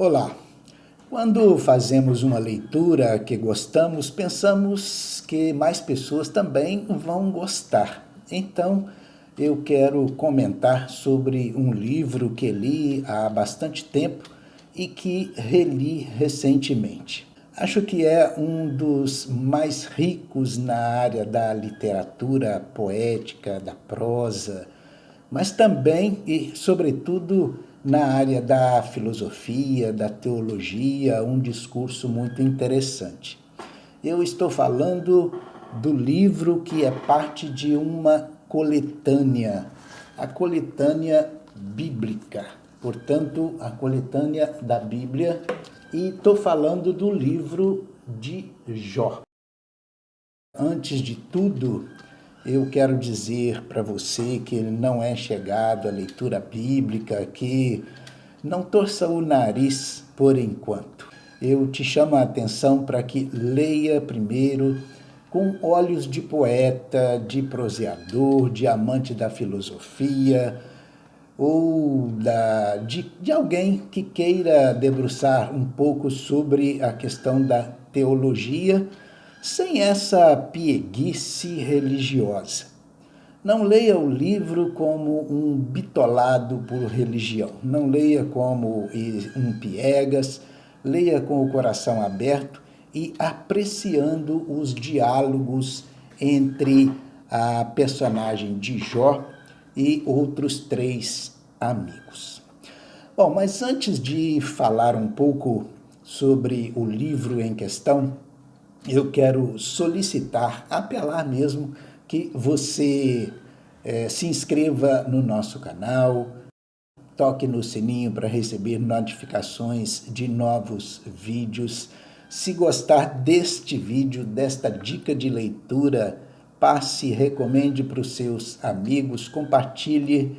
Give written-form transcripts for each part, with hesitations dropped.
Olá! Quando fazemos uma leitura que gostamos, pensamos que mais pessoas também vão gostar. Então, eu quero comentar sobre um livro que li há bastante tempo e que reli recentemente. Acho que é um dos mais ricos na área da literatura poética, da prosa, mas também e, sobretudo, na área da filosofia, da teologia, um discurso muito interessante. Eu estou falando do livro que é parte de uma coletânea, a coletânea bíblica, portanto, a coletânea da Bíblia, e estou falando do livro de Jó. Antes de tudo, eu quero dizer para você que não é chegado à leitura bíblica, que não torça o nariz por enquanto. Eu te chamo a atenção para que leia primeiro com olhos de poeta, de proseador, de amante da filosofia, ou de alguém que queira debruçar um pouco sobre a questão da teologia, sem essa pieguice religiosa. Não leia o livro como um bitolado por religião. Não leia como um piegas. Leia com o coração aberto e apreciando os diálogos entre a personagem de Jó e outros 3 amigos. Bom, mas antes de falar um pouco sobre o livro em questão, eu quero solicitar, apelar mesmo, que você se inscreva no nosso canal, toque no sininho para receber notificações de novos vídeos. Se gostar deste vídeo, desta dica de leitura, passe, recomende para os seus amigos, compartilhe,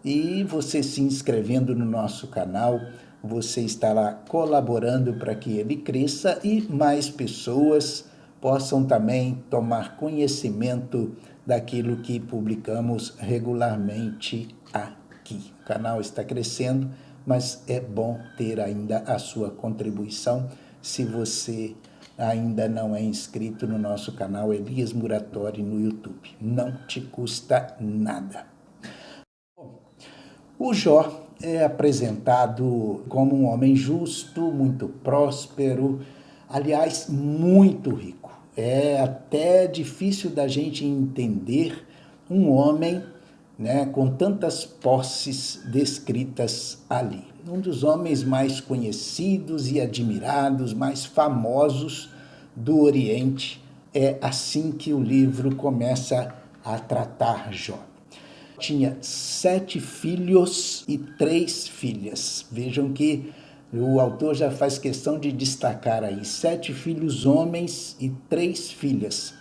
e você se inscrevendo no nosso canal, você estará colaborando para que ele cresça e mais pessoas possam também tomar conhecimento daquilo que publicamos regularmente aqui. O canal está crescendo, mas é bom ter ainda a sua contribuição. Se você ainda não é inscrito no nosso canal Elias Muratori no YouTube, não te custa nada. O Jó é apresentado como um homem justo, muito próspero, aliás, muito rico. É até difícil da gente entender um homem, com tantas posses descritas ali. Um dos homens mais conhecidos e admirados, mais famosos do Oriente. É assim que o livro começa a tratar Jó. Tinha 7 filhos e 3 filhas. Vejam que o autor já faz questão de destacar aí 7 filhos homens e 3 filhas.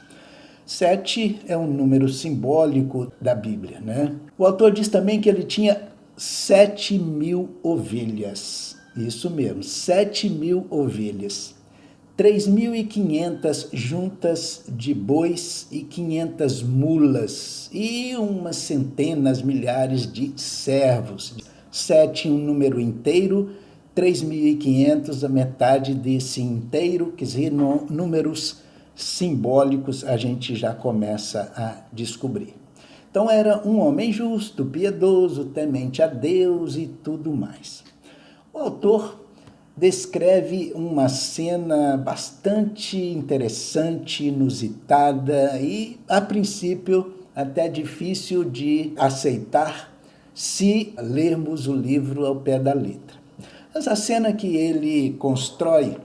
7 é um número simbólico da Bíblia, né? O autor diz também que ele tinha 7.000 ovelhas. Isso mesmo, 7.000 ovelhas. 3.500 juntas de bois e 500 mulas e umas centenas, milhares de servos. 7 um número inteiro, 3.500 a metade desse inteiro, quer dizer, números simbólicos a gente já começa a descobrir. Então era um homem justo, piedoso, temente a Deus e tudo mais. O autor descreve uma cena bastante interessante, inusitada e, a princípio, até difícil de aceitar se lermos o livro ao pé da letra. Mas a cena que ele constrói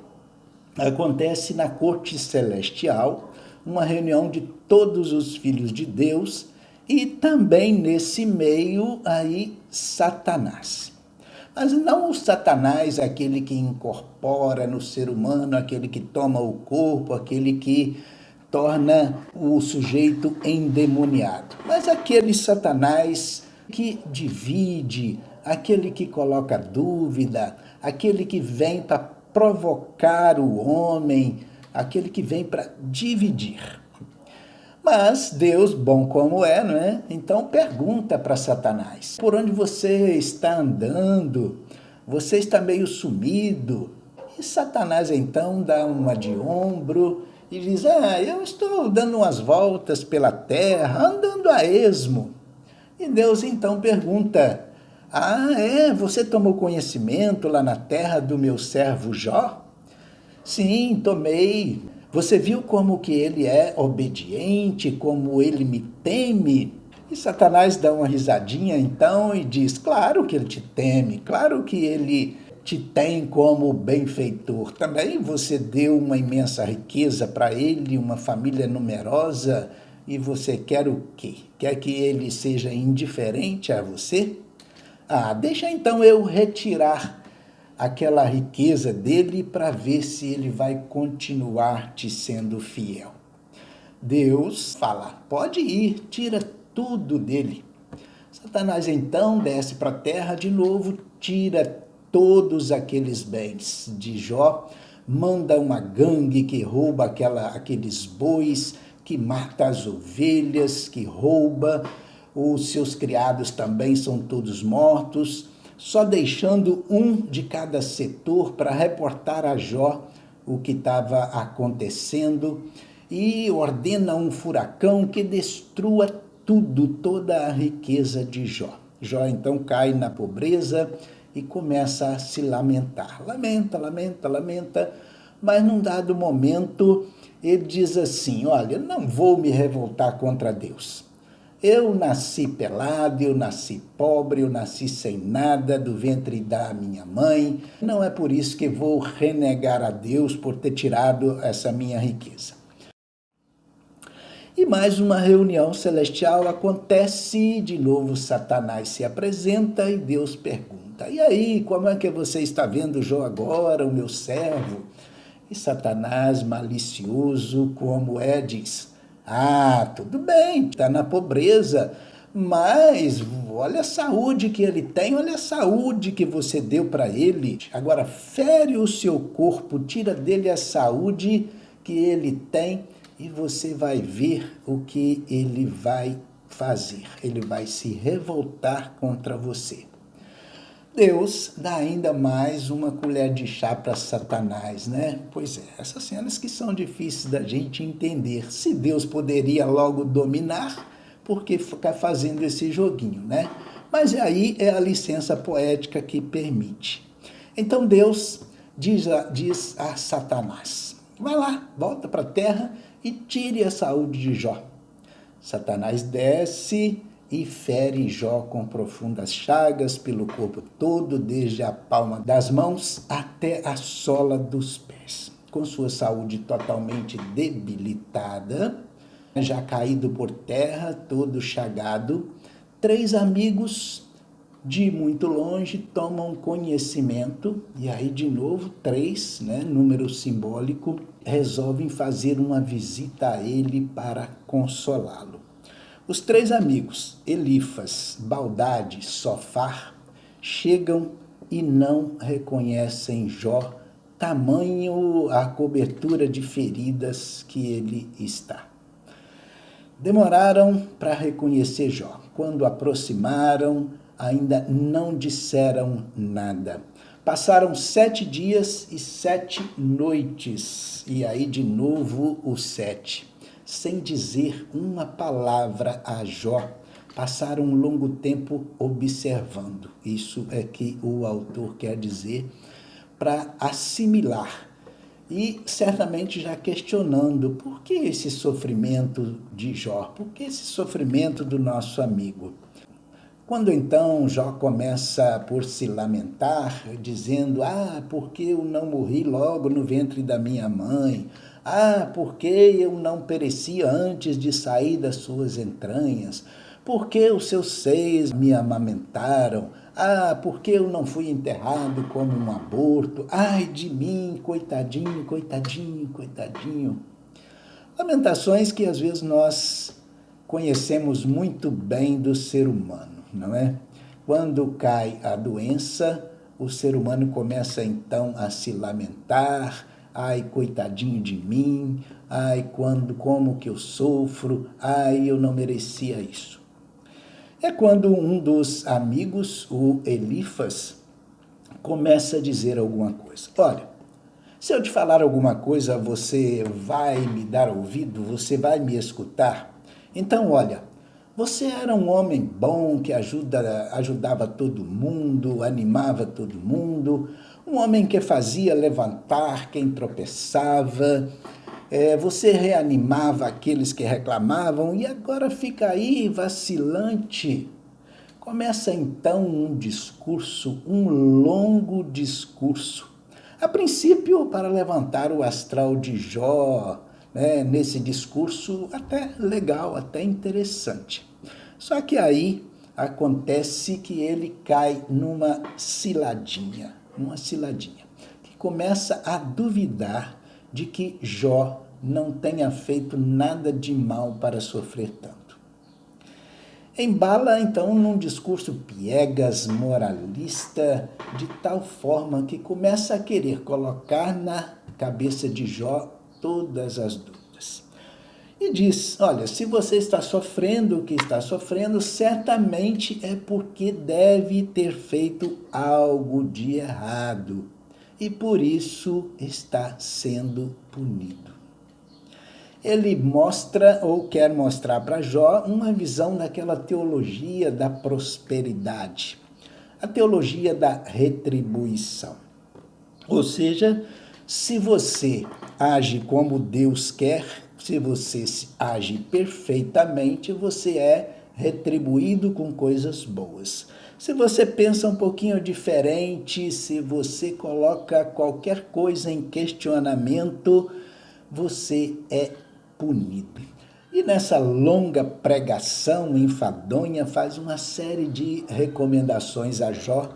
acontece na corte celestial, uma reunião de todos os filhos de Deus e também nesse meio aí Satanás. Mas não o Satanás, aquele que incorpora no ser humano, aquele que toma o corpo, aquele que torna o sujeito endemoniado. Mas aquele Satanás que divide, aquele que coloca dúvida, aquele que vem para provocar o homem, aquele que vem para dividir. Mas Deus, bom como é, não é? Então pergunta para Satanás: por onde você está andando? Você está meio sumido. E Satanás então dá uma de ombro e diz, eu estou dando umas voltas pela terra, andando a esmo. E Deus então pergunta, você tomou conhecimento lá na terra do meu servo Jó? Sim, tomei. Você viu como que ele é obediente, como ele me teme? E Satanás dá uma risadinha então e diz, claro que ele te teme, claro que ele te tem como benfeitor. Também você deu uma imensa riqueza para ele, uma família numerosa, e você quer o quê? Quer que ele seja indiferente a você? Deixa então eu retirar aquela riqueza dele para ver se ele vai continuar te sendo fiel. Deus fala, pode ir, tira tudo dele. Satanás então desce para a terra de novo, tira todos aqueles bens de Jó, manda uma gangue que rouba aqueles bois, que mata as ovelhas, que rouba, os seus criados também são todos mortos, só deixando um de cada setor para reportar a Jó o que estava acontecendo, e ordena um furacão que destrua tudo, toda a riqueza de Jó. Jó então cai na pobreza e começa a se lamentar. Lamenta, lamenta, lamenta, mas num dado momento ele diz assim, olha, eu não vou me revoltar contra Deus. Eu nasci pelado, eu nasci pobre, eu nasci sem nada do ventre da minha mãe. Não é por isso que vou renegar a Deus por ter tirado essa minha riqueza. E mais uma reunião celestial acontece, de novo Satanás se apresenta e Deus pergunta, e aí, como é que você está vendo Jó agora, o meu servo? E Satanás, malicioso como é, diz, tudo bem, está na pobreza, mas olha a saúde que ele tem, olha a saúde que você deu para ele. Agora, fere o seu corpo, tira dele a saúde que ele tem e você vai ver o que ele vai fazer. Ele vai se revoltar contra você. Deus dá ainda mais uma colher de chá para Satanás, né? Pois é, essas cenas que são difíceis da gente entender. Se Deus poderia logo dominar, por que ficar fazendo esse joguinho, né? Mas aí é a licença poética que permite. Então Deus diz a Satanás, vai lá, volta para a terra e tire a saúde de Jó. Satanás desce e fere Jó com profundas chagas pelo corpo todo, desde a palma das mãos até a sola dos pés. Com sua saúde totalmente debilitada, já caído por terra, todo chagado, 3 amigos de muito longe tomam conhecimento, e aí de novo 3, né, número simbólico, resolvem fazer uma visita a ele para consolá-lo. Os 3 amigos, Elifas, Baldade, Sofar, chegam e não reconhecem Jó, tamanho a cobertura de feridas que ele está. Demoraram para reconhecer Jó. Quando aproximaram, ainda não disseram nada. Passaram 7 dias e 7 noites, e aí de novo o 7. Sem dizer uma palavra a Jó, passaram um longo tempo observando. Isso é que o autor quer dizer, para assimilar. E certamente já questionando, por que esse sofrimento de Jó? Por que esse sofrimento do nosso amigo? Quando então Jó começa por se lamentar, dizendo, porque eu não morri logo no ventre da minha mãe? Porque eu não pereci antes de sair das suas entranhas? Por que os seus seios me amamentaram? Porque eu não fui enterrado como um aborto? Ai de mim, coitadinho, coitadinho, coitadinho. Lamentações que às vezes nós conhecemos muito bem do ser humano, não é? Quando cai a doença, o ser humano começa então a se lamentar, ai, coitadinho de mim, como que eu sofro, eu não merecia isso. É quando um dos amigos, o Elifas, começa a dizer alguma coisa. Olha, se eu te falar alguma coisa, você vai me dar ouvido? Você vai me escutar? Então, olha, você era um homem bom que ajudava todo mundo, animava todo mundo, um homem que fazia levantar quem tropeçava, você reanimava aqueles que reclamavam e agora fica aí vacilante. Começa então um discurso, um longo discurso. A princípio, para levantar o astral de Jó, né, nesse discurso até legal, até interessante. Só que aí acontece que ele cai numa ciladinha, que começa a duvidar de que Jó não tenha feito nada de mal para sofrer tanto. Embala, então, num discurso piegas, moralista, de tal forma que começa a querer colocar na cabeça de Jó todas as dúvidas. E diz, olha, se você está sofrendo o que está sofrendo, certamente é porque deve ter feito algo de errado. E por isso está sendo punido. Ele mostra ou quer mostrar para Jó uma visão daquela teologia da prosperidade, a teologia da retribuição. Ou seja, se você age como Deus quer, se você age perfeitamente, você é retribuído com coisas boas. Se você pensa um pouquinho diferente, se você coloca qualquer coisa em questionamento, você é punido. E nessa longa pregação enfadonha faz uma série de recomendações a Jó,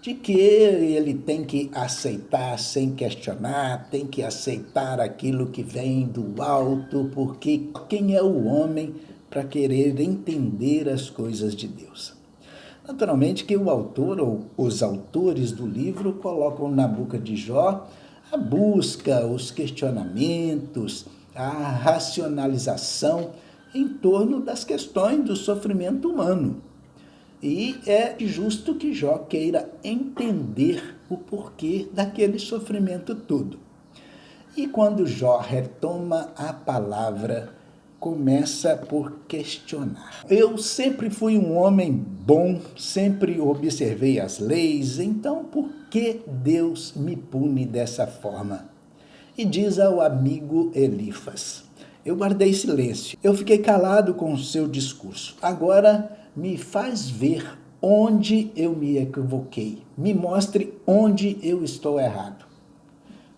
de que ele tem que aceitar sem questionar, tem que aceitar aquilo que vem do alto, porque quem é o homem para querer entender as coisas de Deus? Naturalmente que o autor ou os autores do livro colocam na boca de Jó a busca, os questionamentos, a racionalização em torno das questões do sofrimento humano. E é justo que Jó queira entender o porquê daquele sofrimento todo. E quando Jó retoma a palavra, começa por questionar. Eu sempre fui um homem bom, sempre observei as leis, então por que Deus me pune dessa forma? E diz ao amigo Elifas, eu guardei silêncio, eu fiquei calado com o seu discurso. Agora me faz ver onde eu me equivoquei, me mostre onde eu estou errado.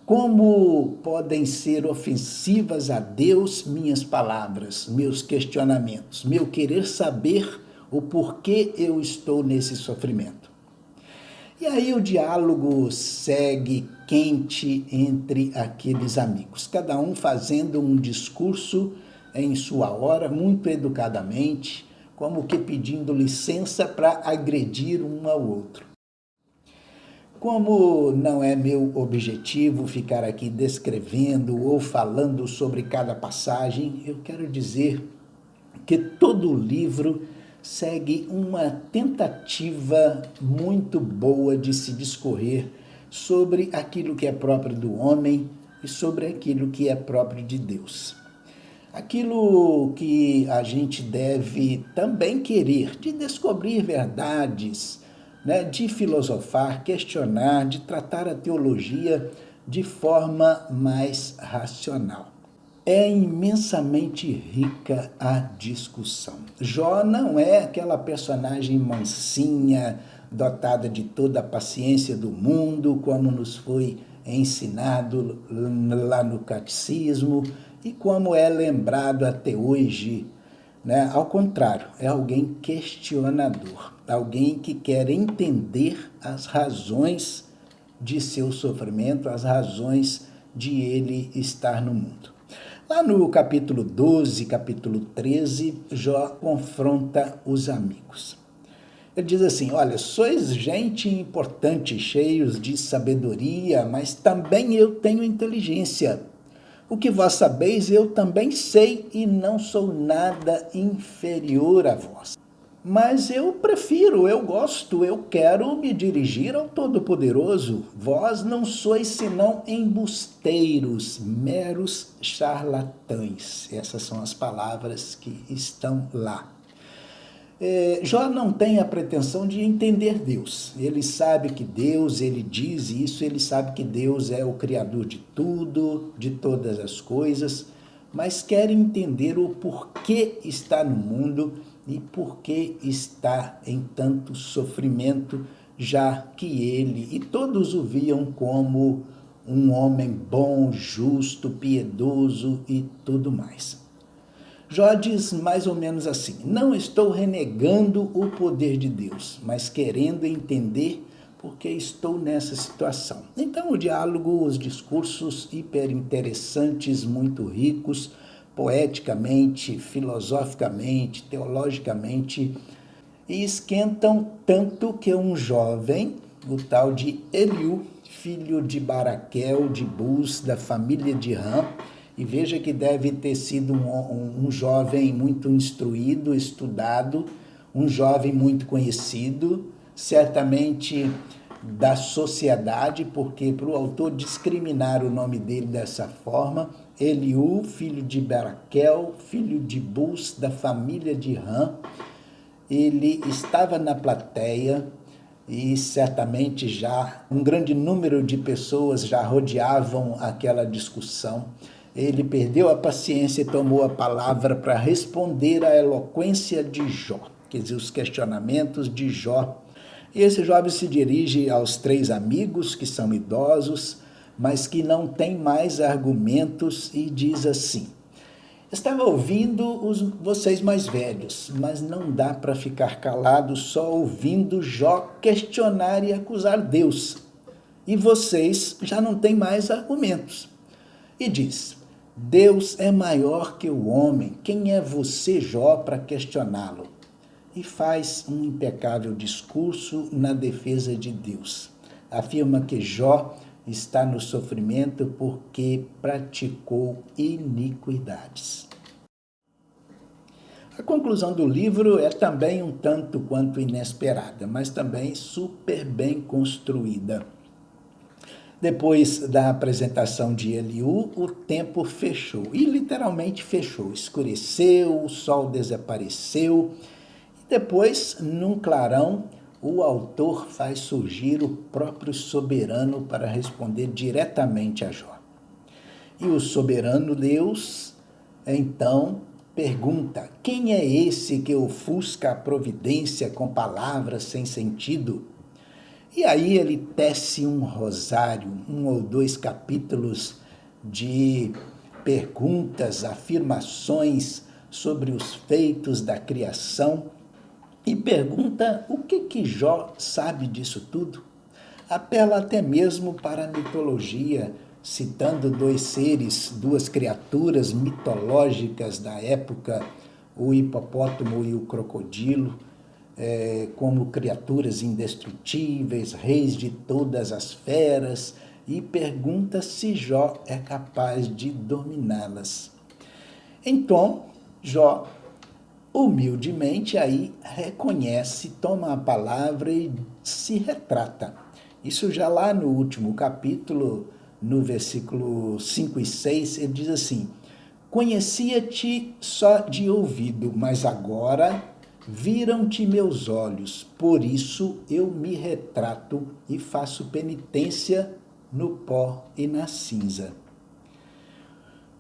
Como podem ser ofensivas a Deus minhas palavras, meus questionamentos, meu querer saber o porquê eu estou nesse sofrimento? E aí o diálogo segue quente entre aqueles amigos, cada um fazendo um discurso em sua hora, muito educadamente, como que pedindo licença para agredir um ao outro. Como não é meu objetivo ficar aqui descrevendo ou falando sobre cada passagem, eu quero dizer que todo o livro segue uma tentativa muito boa de se discorrer sobre aquilo que é próprio do homem e sobre aquilo que é próprio de Deus. Aquilo que a gente deve também querer, de descobrir verdades, né, de filosofar, questionar, de tratar a teologia de forma mais racional. É imensamente rica a discussão. Jó não é aquela personagem mansinha, dotada de toda a paciência do mundo, como nos foi ensinado lá no catecismo e como é lembrado até hoje, né? Ao contrário, é alguém questionador, alguém que quer entender as razões de seu sofrimento, as razões de ele estar no mundo. Lá no capítulo 12, capítulo 13, Jó confronta os amigos. Ele diz assim, olha, sois gente importante, cheios de sabedoria, mas também eu tenho inteligência. O que vós sabeis, eu também sei, e não sou nada inferior a vós. Mas eu prefiro, eu gosto, eu quero me dirigir ao Todo-Poderoso. Vós não sois senão embusteiros, meros charlatães. Essas são as palavras que estão lá. Jó não tem a pretensão de entender Deus. Ele sabe que Deus, ele diz isso, ele sabe que Deus é o Criador de tudo, de todas as coisas, mas quer entender o porquê está no mundo e porquê está em tanto sofrimento, já que ele e todos o viam como um homem bom, justo, piedoso e tudo mais. Jó diz mais ou menos assim: não estou renegando o poder de Deus, mas querendo entender por que estou nessa situação. Então o diálogo, os discursos hiper interessantes, muito ricos, poeticamente, filosoficamente, teologicamente, e esquentam tanto que um jovem, o tal de Eliú, filho de Baraquel, de Bus, da família de Ram, e veja que deve ter sido um jovem muito instruído, estudado, um jovem muito conhecido, certamente da sociedade, porque para o autor discriminar o nome dele dessa forma, Eliú, filho de Baraquel, filho de Bus, da família de Ram, ele estava na plateia e certamente já um grande número de pessoas já rodeavam aquela discussão. Ele perdeu a paciência e tomou a palavra para responder à eloquência de Jó, quer dizer, os questionamentos de Jó. E esse jovem se dirige aos 3 amigos, que são idosos, mas que não têm mais argumentos, e diz assim: estava ouvindo vocês mais velhos, mas não dá para ficar calado só ouvindo Jó questionar e acusar Deus. E vocês já não têm mais argumentos. E diz: Deus é maior que o homem. Quem é você, Jó, para questioná-lo? E faz um impecável discurso na defesa de Deus. Afirma que Jó está no sofrimento porque praticou iniquidades. A conclusão do livro é também um tanto quanto inesperada, mas também super bem construída. Depois da apresentação de Eliú, o tempo fechou, e literalmente fechou, escureceu, o sol desapareceu, e depois, num clarão, o autor faz surgir o próprio soberano para responder diretamente a Jó. E o soberano Deus, então, pergunta: quem é esse que ofusca a providência com palavras sem sentido? E aí ele tece um rosário, 1 ou 2 capítulos de perguntas, afirmações sobre os feitos da criação e pergunta o que Jó sabe disso tudo. Apela até mesmo para a mitologia, citando 2 seres, 2 criaturas mitológicas da época, o hipopótamo e o crocodilo, como criaturas indestrutíveis, reis de todas as feras, e pergunta se Jó é capaz de dominá-las. Então, Jó, humildemente, aí reconhece, toma a palavra e se retrata. Isso já lá no último capítulo, no versículo 5 e 6, ele diz assim: conhecia-te só de ouvido, mas agora viram-te meus olhos, por isso eu me retrato e faço penitência no pó e na cinza.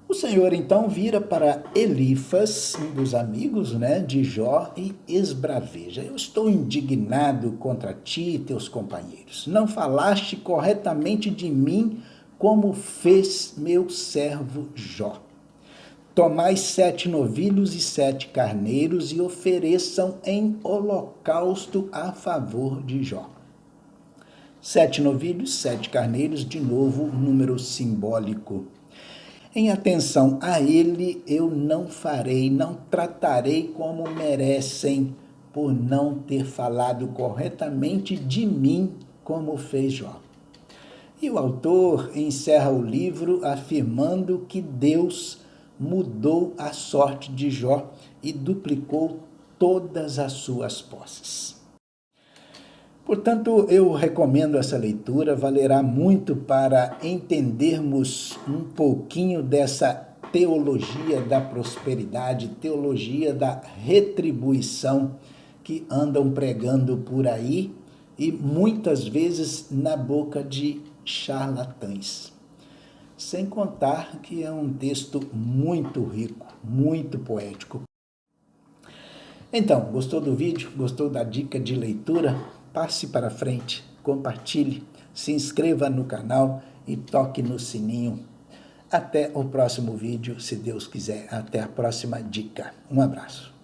O Senhor então vira para Elifas, um dos amigos, de Jó, e esbraveja: eu estou indignado contra ti e teus companheiros. Não falaste corretamente de mim, como fez meu servo Jó. Tomai 7 novilhos e 7 carneiros e ofereçam em holocausto a favor de Jó. 7 novilhos, 7 carneiros, de novo, número simbólico. Em atenção a ele, eu não farei, não tratarei como merecem, por não ter falado corretamente de mim, como fez Jó. E o autor encerra o livro afirmando que Deus mudou a sorte de Jó e duplicou todas as suas posses. Portanto, eu recomendo essa leitura, valerá muito para entendermos um pouquinho dessa teologia da prosperidade, teologia da retribuição que andam pregando por aí e muitas vezes na boca de charlatães. Sem contar que é um texto muito rico, muito poético. Então, gostou do vídeo? Gostou da dica de leitura? Passe para frente, compartilhe, se inscreva no canal e toque no sininho. Até o próximo vídeo, se Deus quiser. Até a próxima dica. Um abraço.